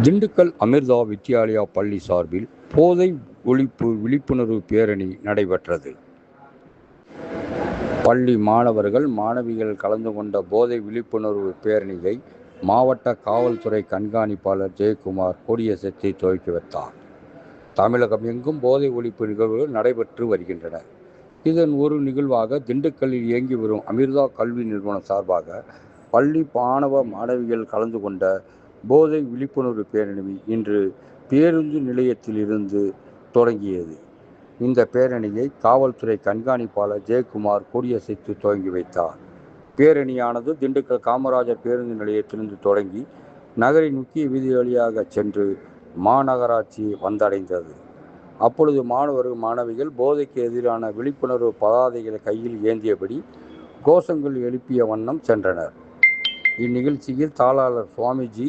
திண்டுக்கல் அமிர்தா வித்யாலயா பள்ளி சார்பில் போதை ஒழிப்பு விழிப்புணர்வு பேரணி நடைபெற்றது. பள்ளி மாணவர்கள் மாணவிகள் கலந்து கொண்ட போதை விழிப்புணர்வு பேரணியை மாவட்ட காவல்துறை கண்காணிப்பாளர் ஜெயக்குமார் கொடியசைத்து துவக்கி வைத்தார். தமிழகம் எங்கும் போதை ஒழிப்பு நிகழ்வுகள் நடைபெற்று வருகின்றன. இதன் ஒரு நிகழ்வாக திண்டுக்கல்லில் இயங்கி வரும் அமிர்தா கல்வி நிறுவனம் சார்பாக பள்ளி மாணவ மாணவிகள் கலந்து கொண்ட போதை விழிப்புணர்வு பேரணி இன்று பேருந்து நிலையத்தில் இருந்து தொடங்கியது. இந்த பேரணியை காவல்துறை கண்காணிப்பாளர் ஜெயக்குமார் கொடியசைத்து துவங்கி வைத்தார். பேரணியானது திண்டுக்கல் காமராஜர் பேருந்து நிலையத்திலிருந்து தொடங்கி நகரின் முக்கிய வீதி வழியாக சென்று மாநகராட்சி வந்தடைந்தது. அப்பொழுது மாணவர்கள் மாணவிகள் போதைக்கு எதிரான விழிப்புணர்வு பதாதைகளை கையில் ஏந்தியபடி கோஷங்கள் எழுப்பிய வண்ணம் சென்றனர். இந்நிகழ்ச்சியில் தாளாளர் சுவாமிஜி,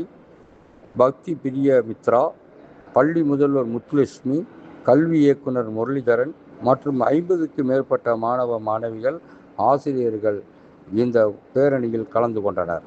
பக்தி பிரிய மித்ரா, பள்ளி முதல்வர் முத்துலட்சுமி, கல்வி இயக்குனர் முரளிதரன் மற்றும் 50க்கும் மேற்பட்ட மாணவ மாணவிகள், ஆசிரியர்கள் இந்த பேரணியில் கலந்து கொண்டனர்.